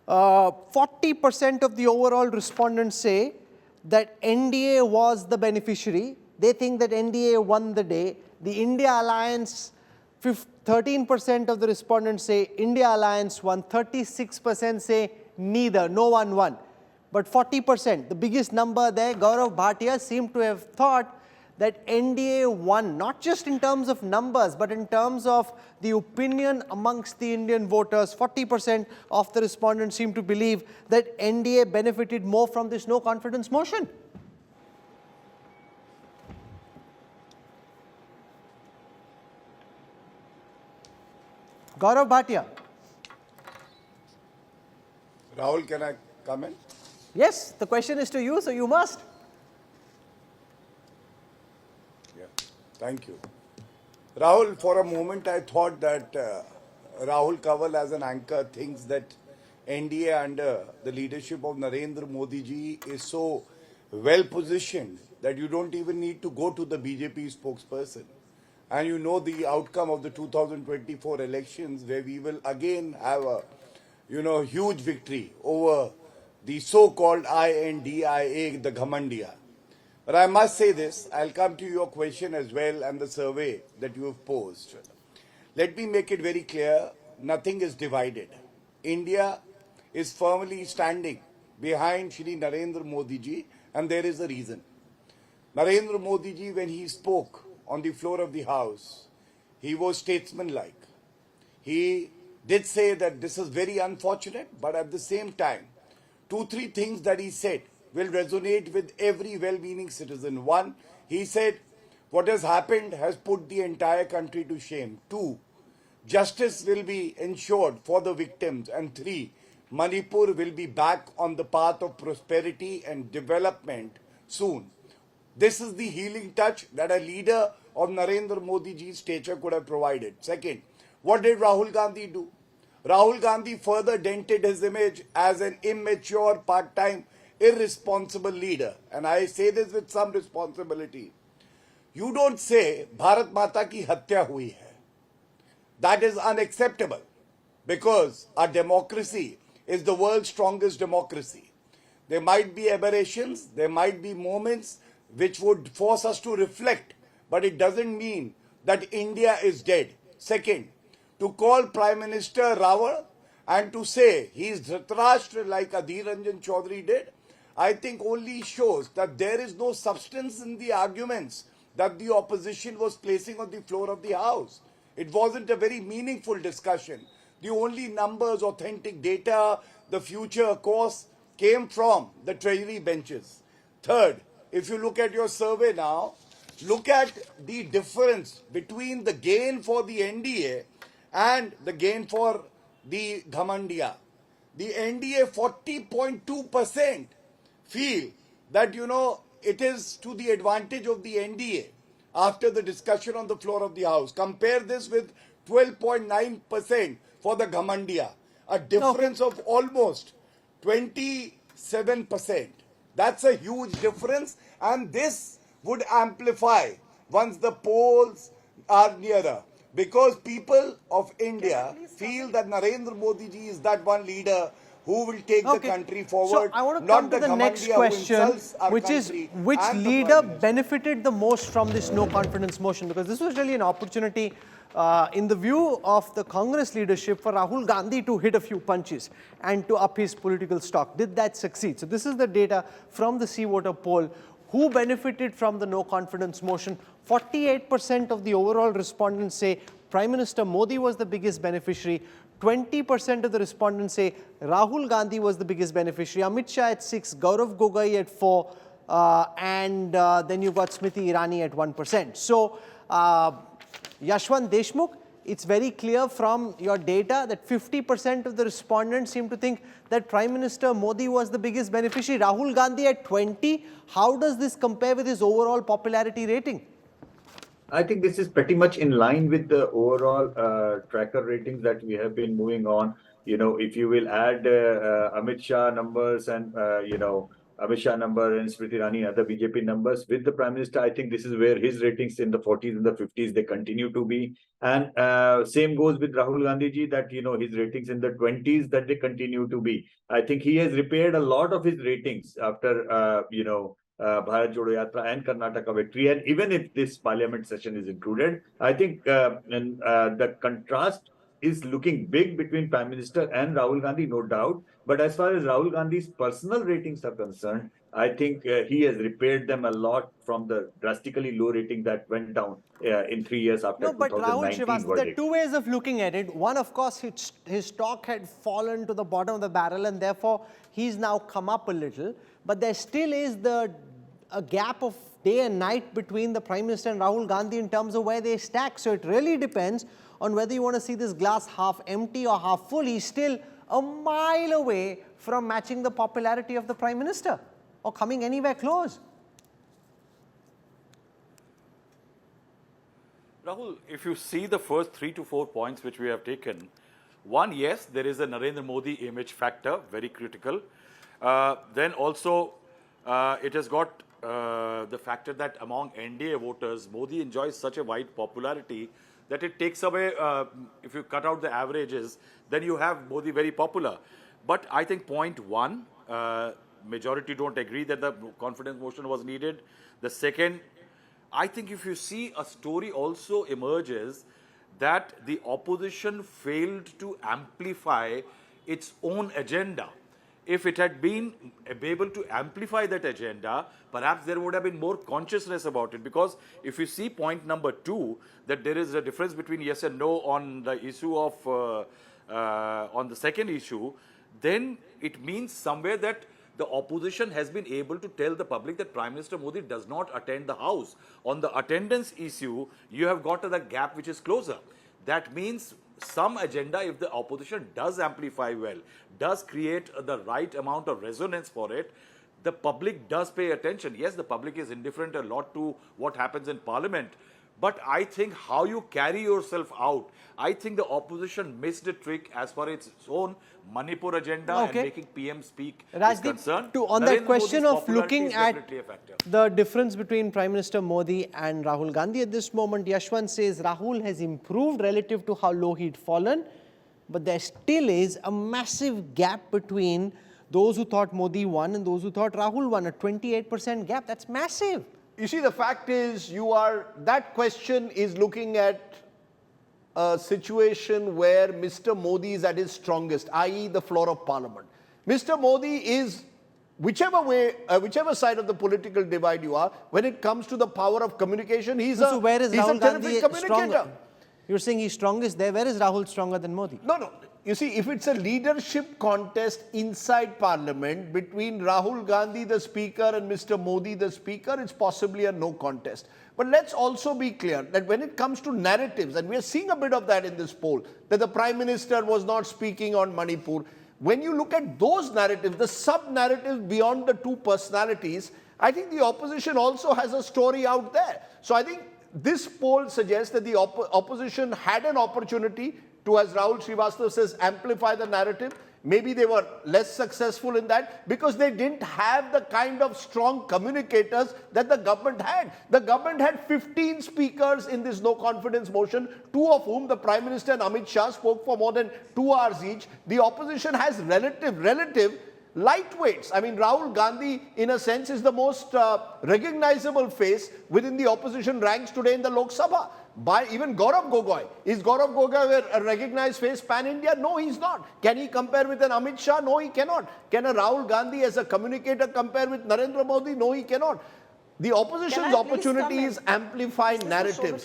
40% of the overall respondents say that NDA was the beneficiary. They think that NDA won the day. The India Alliance, 13% of the respondents say India Alliance won. 36% say neither, no one won. But 40%, the biggest number there, Gaurav, Bhatia seem to have thought that NDA won, not just in terms of numbers, but in terms of the opinion amongst the Indian voters. 40% of the respondents seem to believe that NDA benefited more from this no confidence motion. Gaurav, Bhatia. Rahul, can I come in? Yes, the question is to you, so you must. Yeah, thank you. Rahul, for a moment I thought that Rahul Kanwal as an anchor thinks that NDA under the leadership of Narendra Modi ji is so well positioned that you don't even need to go to the BJP spokesperson. And you know the outcome of the 2024 elections, where we will again have a huge victory over the so-called INDIA, the Ghamandia. But I must say this, I'll come to your question as well and the survey that you have posed. Let me make it very clear, nothing is divided. India is firmly standing behind Shri Narendra Modi ji, and there is a reason. Narendra Modi ji, when he spoke on the floor of the House, he was statesmanlike. He did say that this is very unfortunate, but at the same time, 2-3 things that he said will resonate with every well-meaning citizen. One, he said, what has happened has put the entire country to shame. 2, justice will be ensured for the victims. And 3, Manipur will be back on the path of prosperity and development soon. This is the healing touch that a leader of Narendra Modi ji's stature could have provided. Second, what did Rahul Gandhi do? Rahul Gandhi further dented his image as an immature, part-time, irresponsible leader. And I say this with some responsibility. You don't say, Bharat Mata ki hatya hui hai. That is unacceptable, because our democracy is the world's strongest democracy. There might be aberrations, there might be moments which would force us to reflect, but it doesn't mean that India is dead. Second, to call Prime Minister Rahul and to say he is Dhritarashtra like Adhir Ranjan Chaudhary did, I think only shows that there is no substance in the arguments that the opposition was placing on the floor of the House. It wasn't a very meaningful discussion. The only numbers, authentic data, the future course came from the Treasury benches. Third, if you look at your survey now, look at the difference between the gain for the NDA and the gain for the Ghamandia. The NDA 40.2% feel that, it is to the advantage of the NDA after the discussion on the floor of the House. Compare this with 12.9% for the Ghamandia. A difference of almost 27%. That's a huge difference, and this would amplify once the polls are nearer. Because people of India feel that Narendra Modi ji is that one leader who will take the country forward. So I want to come to the next question, which is which leader benefited the most from this no confidence motion? Because this was really an opportunity in the view of the Congress leadership for Rahul Gandhi to hit a few punches and to up his political stock. Did that succeed? So this is the data from the Sea Water poll. Who benefited from the no confidence motion? 48% of the overall respondents say Prime Minister Modi was the biggest beneficiary. 20% of the respondents say Rahul Gandhi was the biggest beneficiary. Amit Shah at 6, Gaurav Gogoi at 4, and then you've got Smriti Irani at 1%. So, Yashwant Deshmukh, it's very clear from your data that 50% of the respondents seem to think that Prime Minister Modi was the biggest beneficiary. Rahul Gandhi at 20. How does this compare with his overall popularity rating? I think this is pretty much in line with the overall tracker ratings that we have been moving on. If you will add Amit Shah numbers and, Amit Shah number and Smriti Irani and other BJP numbers with the Prime Minister. I think this is where his ratings in the 40s and the 50s, they continue to be. And same goes with Rahul Gandhi ji, that, his ratings in the 20s, that they continue to be. I think he has repaired a lot of his ratings after, Bharat Jodo Yatra and Karnataka victory. And even if this parliament session is included, I think the contrast is looking big between Prime Minister and Rahul Gandhi, no doubt. But as far as Rahul Gandhi's personal ratings are concerned, I think he has repaired them a lot from the drastically low rating that went down in 3 years after No, but Rahul 2019 Srivastava, there are verdict. two ways of looking at it. One, of course, his stock had fallen to the bottom of the barrel and therefore he's now come up a little. But there still is a gap of day and night between the Prime Minister and Rahul Gandhi in terms of where they stack. So it really depends on whether you want to see this glass half empty or half full. He's still a mile away from matching the popularity of the Prime Minister or coming anywhere close. Rahul, if you see the first 3 to 4 points which we have taken, one, yes, there is a Narendra Modi image factor, very critical. Then also, it has got the factor that among NDA voters, Modi enjoys such a wide popularity that it takes away, if you cut out the averages, then you have Modi very popular. But I think point one, majority don't agree that the confidence motion was needed. The second, I think if you see a story also emerges that the opposition failed to amplify its own agenda. If it had been able to amplify that agenda, perhaps there would have been more consciousness about it. Because if you see point number 2, that there is a difference between yes and no on the issue of, on the second issue, then it means somewhere that the opposition has been able to tell the public that Prime Minister Modi does not attend the House. On the attendance issue, you have got the gap which is closer. That means some agenda, if the opposition does amplify well, does create the right amount of resonance for it, the public does pay attention. Yes, the public is indifferent a lot to what happens in Parliament. But I think how you carry yourself out, I think the opposition missed a trick as far as its own Manipur agenda and making PM speak is concerned. On that question of looking at the difference between Prime Minister Modi and Rahul Gandhi at this moment, Yashwant says Rahul has improved relative to how low he'd fallen, but there still is a massive gap between those who thought Modi won and those who thought Rahul won, a 28% gap. That's massive. You see, the fact is, that question is looking at a situation where Mr. Modi is at his strongest, i.e. the floor of Parliament. Mr. Modi is, whichever side of the political divide you are, when it comes to the power of communication, he's a terrific communicator. You're saying he's strongest there. Where is Rahul stronger than Modi? No. You see, if it's a leadership contest inside Parliament between Rahul Gandhi, the Speaker, and Mr. Modi, the Speaker, it's possibly a no contest. But let's also be clear that when it comes to narratives, and we are seeing a bit of that in this poll, that the Prime Minister was not speaking on Manipur. When you look at those narratives, the sub-narratives beyond the two personalities, I think the opposition also has a story out there. So I think this poll suggests that the opposition had an opportunity to, as Rahul Srivastava says, amplify the narrative. Maybe they were less successful in that because they didn't have the kind of strong communicators that the government had. The government had 15 speakers in this no confidence motion, 2 of whom, the Prime Minister and Amit Shah, spoke for more than 2 hours each. The opposition has relative lightweights. I mean, Rahul Gandhi, in a sense, is the most recognizable face within the opposition ranks today in the Lok Sabha. By even Gaurav Gogoi. Is Gaurav Gogoi a recognized face pan-India? No, he's not. Can he compare with an Amit Shah? No, he cannot. Can a Rahul Gandhi as a communicator compare with Narendra Modi? No, he cannot. The opposition's opportunity is amplifying narratives.